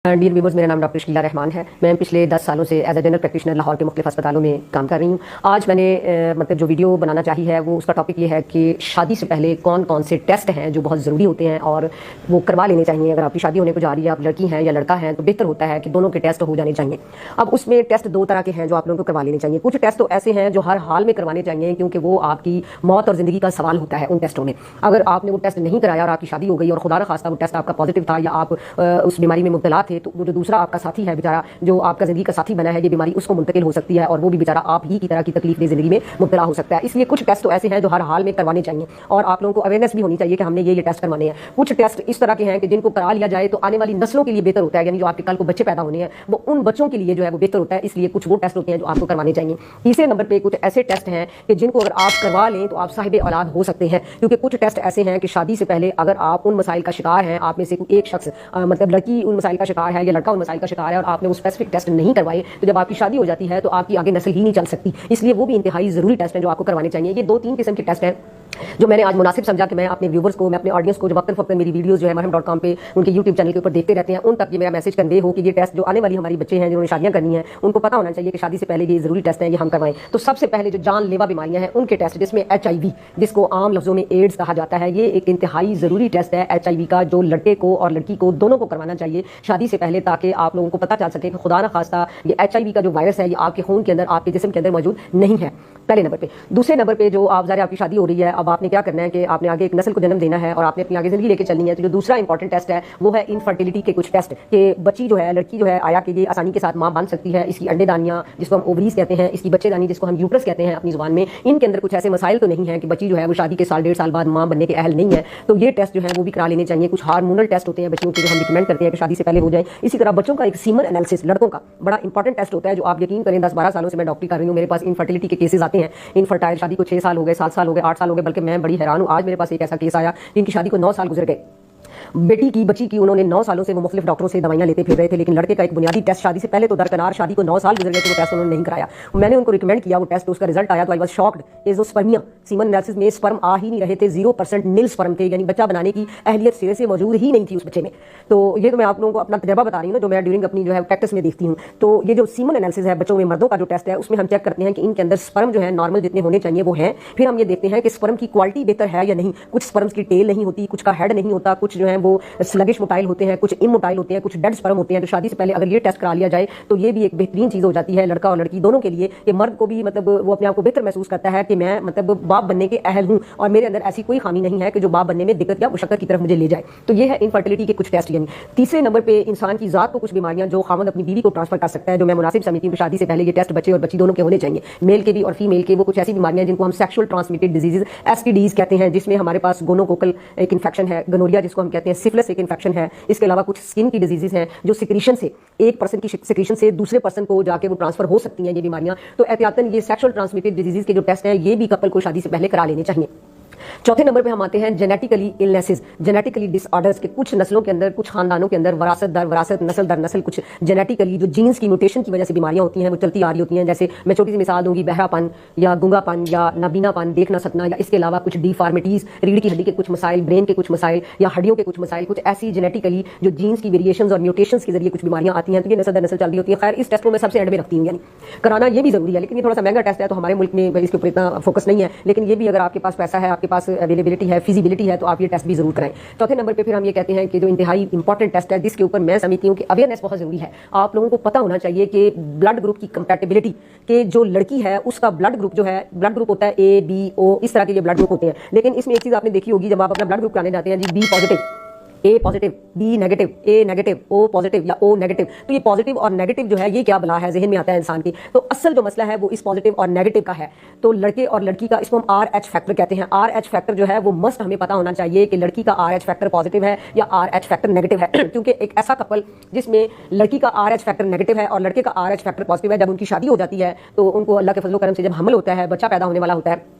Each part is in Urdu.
ڈیئر ویورز، میرا نام ڈاکٹر شکیلا رحمان ہے. میں پچھلے 10 سالوں سے as a general practitioner Lahore کے مختلف اسپتالوں میں کام کر رہی ہوں. آج میں نے جو ویڈیو بنانا چاہی ہے وہ اس کا ٹاپک یہ ہے کہ شادی سے پہلے کون کون سے ٹیسٹ ہیں جو بہت ضروری ہوتے ہیں اور وہ کروا لینے چاہیے. اگر آپ کی شادی ہونے کو جا رہی ہے، آپ لڑکی ہیں یا لڑکا ہیں، تو بہتر ہوتا ہے کہ دونوں کے ٹیسٹ ہو جانے چاہیے. اب اس میں ٹیسٹ دو طرح کے ہیں جو آپ لوگوں کو کروا لینے چاہیے. کچھ ٹیسٹ تو ایسے ہیں جو ہر حال میں کروانے چاہیے کیونکہ وہ آپ کی موت اور زندگی کا سوال ہوتا ہے. ان ٹیسٹوں میں اگر آپ نے وہ ٹیسٹ نہیں کرایا اور آپ کی شادی ہو گئی اور خدا نخواستہ وہ ٹیسٹ آپ کا پازیٹیو تھا یا آپ اس بیماری میں مبتلا تھے، تو وہ جو دوسرا آپ کا ساتھی ہے بیچارہ، جو آپ کا زندگی کا ساتھی بنا ہے، یہ بیماری اس کو منتقل ہو سکتی ہے اور وہ بھی بیچارہ آپ ہی کی طرح کی تکلیف دہ زندگی میں مبتلا ہو سکتا ہے. اس لیے کچھ ٹیسٹ تو ایسے ہیں جو ہر حال میں کروانے چاہیے اور آپ لوگوں کو اویئرنیس بھی ہونی چاہیے کہ ہم نے یہ ٹیسٹ کروانے ہیں. کچھ ٹیسٹ اس طرح کے ہیں کہ جن کو کرا لیا جائے تو آنے والی نسلوں کے لیے بہتر ہوتا ہے، یعنی جو آپ کے کل کو بچے پیدا ہونے ہیں وہ ان بچوں کے لیے جو ہے وہ بہتر ہوتا ہے. اس لیے کچھ وہ ٹیسٹ ہوتے ہیں جو آپ کو کروانے چاہیے. تیسرے نمبر پہ کچھ ایسے ٹیسٹ ہیں کہ جن کو اگر آپ کروا لیں تو آپ صاحب اولاد ہو سکتے ہیں، کیونکہ کچھ ٹیسٹ ایسے ہیں کہ شادی سے پہلے اگر آپ ان مسائل کا شکار ہیں، آپ میں سے کوئی ایک شخص مطلب لڑکی ان مسائل کا شکار ہے یا لڑکا ان مسائل کا شکار ہے اور آپ نے وہ اسپیسیفک ٹیسٹ نہیں کروائے، تو جب آپ کی شادی ہو جاتی ہے تو آپ کی آگے نسل ہی نہیں چل سکتی. اس لیے وہ بھی انتہائی ضروری ٹیسٹ ہیں جو آپ کو کروانے چاہیے. یہ 2-3 قسم کے ٹیسٹ ہیں جو میں نے آج مناسب سمجھا کہ میں اپنے ویورز کو، میں اپنے آڈینس کو جو وقتاً فوقتاً میری ویڈیوز جو ہے مرہم.com پہ ان کے یوٹیوب چینل کے اوپر دیکھتے رہتے ہیں، ان تک یہ میرا میسج کنوے ہو کہ یہ ٹیسٹ جو آنے والی ہماری بچے ہیں جنہوں نے شادیاں کرنی ہیں ان کو پتہ ہونا چاہیے کہ شادی سے پہلے یہ ضروری ٹیسٹ ہیں، یہ ہم کروائیں. تو سب سے پہلے جو جان لیوا بیماریاں ہیں ان کے ٹیسٹ، جس میں HIV، جس کو عام لفظوں میں ایڈز کہا جاتا ہے، یہ ایک انتہائی ضروری ٹیسٹ ہے HIV کا، جو لڑکے کو اور لڑکی کو دونوں کو کروانا چاہیے شادی سے پہلے، تاکہ آپ لوگوں کو پتہ چل سکے کہ خدا نخواستہ یہ HIV کا جو وائرس ہے یہ آپ کے خون کے اندر، آپ کے جسم کے اندر موجود نہیں ہے. پہلے نمبر پہ. دوسرے نمبر پہ جو آپ ظاہر آپ کی شادی ہو رہی ہے، اب آپ نے کیا کرنا ہے کہ آپ نے آگے ایک نسل کو جنم دینا ہے اور آپ نے اپنی آگے زندگی لے کے چلنی ہے. تو جو دوسرا انپورٹنٹ ٹیسٹ ہے وہ ہے انفرٹیلٹی کے کچھ ٹیسٹ، کہ بچی جو ہے، لڑکی جو ہے، آیا کہ یہ آسانی کے ساتھ ماں بن سکتی ہے، اس کی انڈے دانیاں جس کو ہم اووریز کہتے ہیں، اس کی بچے دانی جس کو ہم یوٹرس کہتے ہیں اپنی زبان میں، ان کے اندر کچھ ایسے مسائل تو نہیں ہیں کہ بچی جو ہے وہ شادی کے سال 1.5 سال بعد ماں بننے کے اہل نہیں ہے. تو یہ ٹیسٹ جو ہے وہ بھی کرا لینے چاہیے. کچھ ہارمونل ٹیسٹ ہوتے ہیں بچیوں کے جو ہم ریکمینڈ کرتے ہیں کہ شادی سے پہلے ہو جائیں. اسی طرح بچوں کا ایک سیمن انالیسس، لڑکوں کا بڑا انپورٹنٹ ٹیسٹ ہوتا ہے جو آپ یقین کریں 10-12 سالوں سے میں ڈاکٹری کر رہی ہوں، میرے پاس انفرٹیلٹی کے کیسز آتے ہیں. انفرٹائل شادی کو 6 سال ہو گئے، 7 سال ہو گئے، 8 سال ہو گئے، بلکہ میں بڑی حیران ہوں. آج میرے پاس ایک ایسا کیس آیا جن کی شادی کو 9 سال گزر گئے. بچی کی انہوں نے 9 سالوں سے وہ مختلف ڈاکٹروں سے دوائیاں لیتے پھر رہے تھے، لیکن لڑکے کا ایک بنیادی ٹیسٹ شادی سے پہلے تو درکنار، شادی کو 9 سال گزر گئے تو وہ ٹیسٹ انہوں نے نہیں کرایا. میں نے ان کو ریکمینڈ کیا وہ ٹیسٹ، اس کا رزلٹ آیا تو آئی واز شاکڈ. ایزوسپرمیا، سیمن انالیسس میں سپرم آ ہی نہیں رہے تھے، 0% نیل سپرم تھے، یعنی بچہ بنانے کی اہلیت سرے سے موجود ہی نہیں تھی اس بچے میں. تو یہ تو میں آپ لوگوں کو اپنا تجربہ بتا رہی ہوں نا، جو میں ڈیورنگ اپنی جو ہے پریکٹس میں دیکھتی ہوں. تو یہ جو سیمن انالیسس ہے بچوں میں، مردوں کا جو ٹیسٹ ہے، اس میں ہم چیک کرتے ہیں کہ ان کے اندر سپرم جو ہے نارمل جتنے ہونے چاہیے وہ ہیں. پھر ہم یہ دیکھتے ہیں کہ سپرم کی کوالٹی بہتر ہے یا نہیں. کچھ سپرمز کی ٹیل نہیں ہوتی، کچھ کا ہیڈ نہیں ہوتا، کچھ جو ہے وہ سلگش موٹائل ہوتے ہیں، کچھ اموٹائل ہوتے ہیں، کچھ ڈیڈ سپرم ہوتے ہیں. تو شادی سے پہلے اگر یہ ٹیسٹ کرا لیا جائے تو یہ بھی ایک بہترین چیز ہو جاتی ہے لڑکا اور لڑکی دونوں کے لیے، کہ مرد کو بھی مطلب وہ اپنے آپ کو بہتر محسوس کرتا ہے کہ میں مطلب باپ بننے کے اہل ہوں اور میرے اندر ایسی کوئی خامی نہیں ہے کہ جو باپ بننے میں دقت یا مشقت کی طرف مجھے لے جائے. تو یہ ہے انفرٹیلٹی کے کچھ ٹیسٹ. یعنی تیسرے نمبر پہ انسان کی ذات کو کچھ بیماریاں جو خاوند اپنی بیوی کو ٹرانسفر کر سکتا ہے، جو میں مناسب سمجھتی ہوں کہ شادی سے پہلے یہ ٹیسٹ بچے اور بچی دونوں کے ہونے چاہیے، میل کے بھی اور فیمیل کے. وہ کچھ ایسی بیماریاں جن کو ہم سیکشل ٹرانسمیٹڈ ڈیزیز STDs کہتے ہیں، جس میں ہمارے پاس گونوکوکل ایک انفیکشن ہے، گنوریا جس کو ہم کہتے ہیں، سفلس ایک انفیکشن ہے. اس کے علاوہ کچھ اسکن کی ڈیزیزز ہیں جو سیکریشن سے، ایک پرسن کی سیکریشن سے دوسرے پرسن کو جا کے وہ ٹرانسفر ہو سکتی ہیں یہ بیماریاں. تو احتیاطاً یہ سیکشل ٹرانسمیٹڈ ڈیزیز کے جو ٹیسٹ ہیں یہ بھی کپل کو شادی سے پہلے کرا لینے چاہیے. چوتھے نمبر پہ ہم آتے ہیں جینیٹیکلی النیسز، جینیٹیکلی ڈس آرڈرز، کے کچھ نسلوں کے اندر، کچھ خاندانوں کے اندر وراثت در وراثت، نسل در نسل کچھ جینیٹیکلی جو جینز کی میوٹیشن کی وجہ سے بیماریاں ہوتی ہیں وہ چلتی آ رہی ہوتی ہیں. جیسے میں چھوٹی سی مثال دوں گی، بہرا پن یا گنگا پن یا نابینا پن، دیکھ نہ سکنا، یا اس کے علاوہ کچھ ڈیفارمیٹیز، ریڑھ کی ہڈی کے کچھ مسائل، برین کے کچھ مسائل یا ہڈیوں کے کچھ مسائل، کچھ ایسی جینیٹیکلی جو جینز کی ویریشنز اور میوٹیشنز کے ذریعے کچھ بیماریاں آتی ہیں. تو یہ نسل در نسل چل رہی ہوتی ہیں. خیر اس ٹیسٹ کو میں سب سے اینڈ میں رکھتی ہوں، یعنی کرانا یہ بھی ضروری ہے، لیکن یہ تھوڑا سا مہنگا ٹیسٹ ہے تو ہمارے ملک میں اس کے اوپر اتنا فوکس نہیں ہے. لیکن یہ بھی اگر آپ کے پاس پیسہ ہے، آپ کے پاس اویلیبلٹی ہے، فیزیبلٹی ہے، تو آپ یہ ٹیسٹ بھی ضرور کرائیں. چوتھے نمبر پہ پھر ہم یہ کہتے ہیں کہ جو انتہائی امپورٹنٹ ٹیسٹ ہے جس کے اوپر میں سمجھتی ہوں کہ اویئرنیس بہت ضروری ہے. آپ لوگوں کو پتہ ہونا چاہیے کہ بلڈ گروپ کی کمپیٹیبلٹی، کہ جو لڑکی ہے اس کا بلڈ گروپ جو ہے، بلڈ گروپ ہوتا ہے A B O، اس طرح کے یہ بلڈ گروپ ہوتے ہیں. لیکن اس میں ایک چیز آپ نے دیکھی ہوگی، جب آپ اپنا بلڈ گروپ کرانے جاتے ہیں جی B positive, A positive, B negative, A negative, O positive یا O نیگیٹو، تو یہ پازیٹیو اور نیگیٹو جو ہے یہ کیا بلا ہے ذہن میں آتا ہے انسان کی. تو اصل جو مسئلہ ہے وہ اس پازیٹیو اور نیگیٹو کا ہے. تو لڑکے اور لڑکی کا، اس کو ہم RH فیکٹر کہتے ہیں. RH فیکٹر جو ہے وہ مسٹ ہمیں پتہ ہونا چاہیے کہ لڑکی کا RH فیکٹر پازیٹیو ہے یا RH فیکٹر نیگیٹو ہے. کیونکہ ایک ایسا کپل جس میں لڑکی کا RH فیکٹر نیگیٹو ہے اور لڑکے کا RH فیکٹر پازیٹیو ہے، جب ان کی شادی ہو جاتی ہے تو ان کو اللہ کے فضل و کرم سے جب حمل ہوتا ہے، بچہ پیدا ہونے والا ہوتا ہے،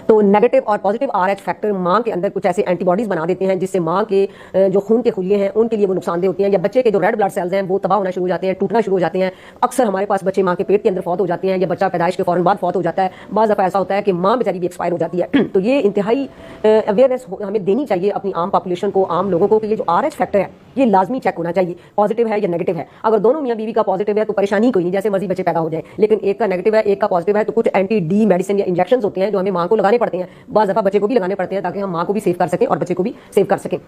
تو نیگیٹو اور پازیٹیو RH فیکٹر ماں کے اندر کچھ ایسے اینٹی باڈیز بنا دیتے ہیں جس سے ماں کے جو خون کے خلیے ہیں ان کے لیے وہ نقصان دہ ہوتی ہیں، یا بچے کے جو ریڈ بلڈ سیلز ہیں وہ تباہ ہونا شروع ہو جاتے ہیں، ٹوٹنا شروع ہو جاتے ہیں۔ اکثر ہمارے پاس بچے ماں کے پیٹ کے اندر فوت ہو جاتے ہیں، یا بچہ پیدائش کے فوراً بعد فوت ہو جاتا ہے، بعض دفعہ ایسا ہوتا ہے کہ ماں بیچاری بھی ایکسپائر ہو جاتی ہے۔ تو یہ انتہائی اویئرنیس ہمیں دینی چاہیے اپنی عام پاپولیشن کو، عام لوگوں کو، کہ یہ جو RH فیکٹر ہے یہ لازمی چیک ہونا چاہیے، پازیٹیو ہے یا نیگیٹو ہے۔ اگر دونوں میاں بیوی کا پازیٹیو ہے تو پریشانی کوئی نہیں، جیسے مرضی بچے پیدا ہو جائیں، لیکن ایک کا نیگیٹو ہے ایک کا پازیٹیو ہے تو کچھ اینٹی ڈی میڈیسن یا انجیکشنز ہوتے ہیں جو ہمیں ماں کو لگانے پڑتے ہیں، بعض دفعہ بچے کو بھی لگانے پڑتے ہیں تاکہ ہم ماں کو بھی سیو کر سکیں اور بچے کو بھی سیو کر سکیں۔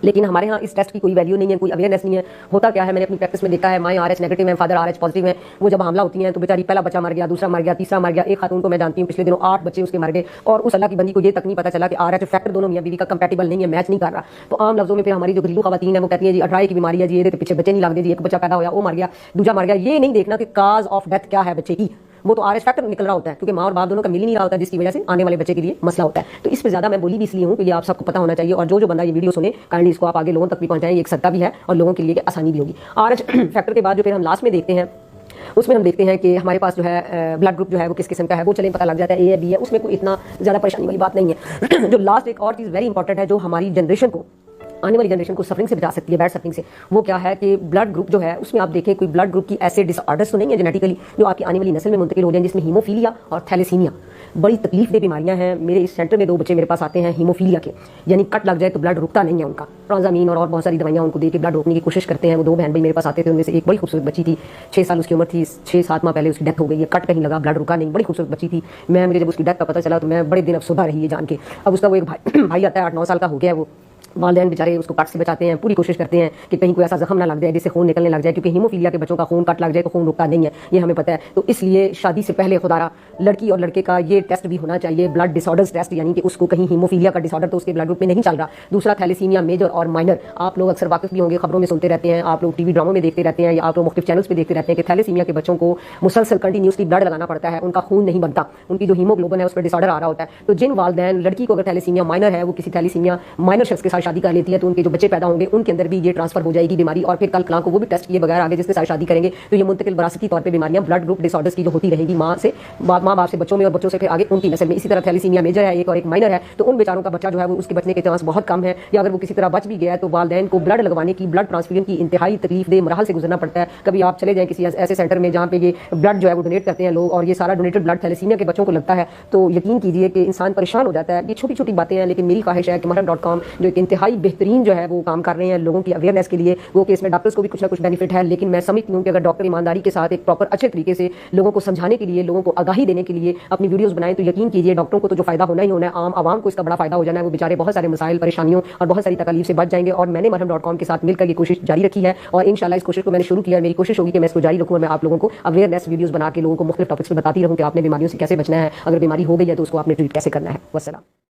لیکن ہمارے ہاں اس ٹیسٹ کی کوئی ویلیو نہیں ہے، کوئی اویئرنیس نہیں ہے۔ ہوتا کیا ہے، میں نے اپنی پریکٹس میں دیکھا ہے، مائیں RH نیگیٹو ہیں، فادر RH پازیٹیو ہیں، وہ جب حاملہ ہوتی ہیں تو بیچاری پہلا بچہ مر گیا، دوسرا مر گیا، تیسرا مر گیا۔ ایک خاتون کو میں جانتی ہوں پچھلے دنوں 8 بچے اس کے مر گئے، اور اس اللہ کی بندی کو یہ تک نہیں پتہ چلا کہ RH فیکٹر دونوں میاں بیوی کا کمپیٹیبل نہیں ہے، میچ نہیں کر رہا۔ تو عام لفظوں میں پھر ہماری جو گھریلو خواتین ہیں وہ کہتی ہیں جی 18 کی بیماری ہے جی، یہ پیچھے بچے نہیں لگتے جی، ایک بچہ پیدا ہوا وہ مر گیا، دوسرا مر گیا۔ یہ نہیں دیکھنا کہ کاز آف ڈیتھ کیا ہے بچے کی، وہ تو RH فیکٹر نکل رہا ہوتا ہے کیونکہ ماں اور باپ دونوں کا مل ہی نہیں رہا ہوتا، جس کی وجہ سے آنے والے بچے کے لیے مسئلہ ہوتا ہے۔ تو اس پہ زیادہ میں بولی بھی اس لیے ہوں کہ یہ آپ سب کو پتہ ہونا چاہیے، اور جو بندہ یہ ویڈیو سنے کائنڈلی اس کو آپ آگے لوگوں تک بھی پہنچائیں، یہ ایک صدقہ بھی ہے اور لوگوں کے لیے آسانی بھی ہوگی۔ RH فیکٹر کے بعد جو پھر ہم لاسٹ میں دیکھتے ہیں اس میں ہم دیکھتے ہیں کہ ہمارے پاس جو ہے بلڈ گروپ جو ہے وہ کس قسم کا ہے، وہ چلیں پتہ لگ جاتا ہے، A ہے B ہے، اس میں کوئی اتنا زیادہ پریشانی والی بات نہیں ہے۔ جو لاسٹ ایک اور چیز ویری انپورٹنٹ ہے جو ہماری جنریشن کو، آنے والی جنریشن کو سفرنگ سے بچا سکتی ہے، بیڈ سفرنگ سے، وہ کیا ہے کہ بلڈ گروپ جو ہے اس میں آپ دیکھیں کوئی بلڈ گروپ کی ایسے ڈس آرڈرز تو نہیں ہیں جینیٹیکلی جو آپ کی آنے والی نسل میں منتقل ہو جائیں، جس میں ہیموفیلیا اور تھیلیسیمیا بڑی تکلیف دہ بیماریاں ہیں۔ میرے اس سینٹر میں 2 بچے میرے پاس آتے ہیں ہیموفیلیا کے، یعنی کٹ لگ جائے تو بلڈ رکتا نہیں ہے ان کا، ٹرانزامین اور بہت ساری دوائیاں ان کو دے کے بلڈ روکنے کی کوشش کرتے ہیں۔ وہ 2 بہن بھائی میرے پاس آتے تھے، ان میں سے ایک بڑی خوبصورت بچی تھی، 6 سال اس کی عمر تھی، 6-7 ماہ پہلے اس کی ڈیتھ ہو گئی ہے، کٹ کہیں لگا بلڈ رکا نہیں، بڑی خوبصورت بچی تھی۔ مجھے جب اس کی ڈیتھ کا پتہ چلا تو میں بڑے دن افسردہ رہی ہے جان کے۔ اب اس کا وہ ایک بھائی آتا ہے 8-9 سال کا ہو گیا ہے، وہ والدین بیچارے اس کو کٹ سے بچاتے ہیں، پوری کوشش کرتے ہیں کہ کہیں کوئی ایسا زخم نہ لگ جائے جس سے خون نکلنے لگ جائے، کیونکہ ہیموفیلیا کے بچوں کا خون کٹ لگ جائے تو خون رکتا نہیں ہے، یہ ہمیں پتہ ہے۔ تو اس لیے شادی سے پہلے خدا را لڑکی اور لڑکے کا یہ ٹیسٹ بھی ہونا چاہیے، بلڈ ڈس آرڈرز ٹیسٹ، یعنی کہ اس کو کہیں ہیموفیلیا کا ڈس آرڈر تو اس کے بلڈ گروپ میں نہیں چل رہا۔ دوسرا تھیلیسیمیا میجر اور مائنر، آپ لوگ اکثر واقف بھی ہوں گے، خبروں میں سنتے رہتے ہیں، آپ لوگ ٹی وی ڈراموں میں دیکھتے رہتے ہیں، یا آپ لوگ مختلف چینلز پہ دیکھتے رہتے ہیں کہ تھیلیسیمیا کے بچوں کو مسلسل کنٹینیوسلی بلڈ لگانا پڑتا ہے، ان کا خون نہیں بنتا، ان کی جو ہیموگلوبن ہے اس پہ ڈس آرڈر آ رہا ہوتا ہے۔ تو جن والدین لڑکی کو اگر تھیلیسیمیا مائنر ہے وہ کسی تھیلیسیمیا مائنر شخص کے ساتھ شادی کر لیتی ہے تو ان کے جو بچے پیدا ہوں گے ان کے اندر بھی یہ ٹرانسفر ہو جائے گی بیماری، اور پھر کل کلاں کو وہ بھی ٹیسٹ کیے بغیر آگے جس کے ساتھ شادی کریں گے تو یہ منتقل وراثتی طور پہ بیماریاں بلڈ گروپ ڈس آرڈرز کی جو ہوتی رہیں گی ماں باپ سے بچوں میں اور بچوں سے پھر آگے ان کی نسل میں۔ اسی طرح تھیلیسیمیا میجر ہے ایک اور ایک مائنر ہے، تو ان بیچاروں کا بچہ جو ہے وہ اس کے بچنے کے چانس بہت کم ہے، یا اگر وہ کسی طرح بچ بھی گیا ہے تو والدین کو بلڈ لگوانے کی، بلڈ ٹرانسفیوژن کی انتہائی تکلیف دہ مراحل سے گزرنا پڑتا ہے۔ کبھی آپ چلے جائیں کسی ایسے سینٹر میں جہاں پہ یہ بلڈ جو ہے وہ ڈونیٹ کرتے ہیں لوگ، اور یہ سارا ڈونیٹڈ بلڈ تھیلیسیمیا کے بچوں کو لگتا ہے تو یقین کیجیے کہ انسان پریشان ہو جاتا ہے۔ یہ چھوٹی چھوٹی باتیں ہیں، لیکن میری خواہش ہے کہ marhab.com جو ایک انتہائی بہترین جو ہے وہ کام کر رہے ہیں لوگوں کی اویئرنیس کے لیے، وہ کہ اس میں ڈاکٹرز کو بھی کچھ نہ کچھ بینیفٹ ہے، لیکن میں سمجھتی ہوں کہ اگر ڈاکٹر ایمانداری کے ساتھ ایک پراپر اچھے طریقے سے لوگوں کو سمجھانے کے لیے، لوگوں کو آگاہی دینے کے لیے اپنی ویڈیوز بنائیں تو یقین کیجیے ڈاکٹروں کو تو جو فائدہ ہونا ہی ہونا ہے، عام عوام کو اس کا بڑا فائدہ ہو جانا ہے، وہ بیچارے بہت سارے مسائل، پریشانیوں اور بہت ساری تکالیف سے بچ جائیں گے۔ اور میں نے marhab.com کے ساتھ مل کر یہ کوشش جاری رکھی ہے، اور انشاءاللہ اس کوشش کو میں نے شروع کیا ہے، میری کوشش ہوگی کہ میں اس کو جاری رکھوں اور میں آپ لوگوں کو اویئرنیس ویڈیوز بنا کے لوگوں کو مختلف ٹاپکس پہ بتاتی رہوں کہ آپ نے بیماریوں سے کیسے بچنا ہے، اگر بیماری ہو گئی ہے تو اس کو آپ نے ٹریٹ کیسے کرنا ہے۔ والسلام۔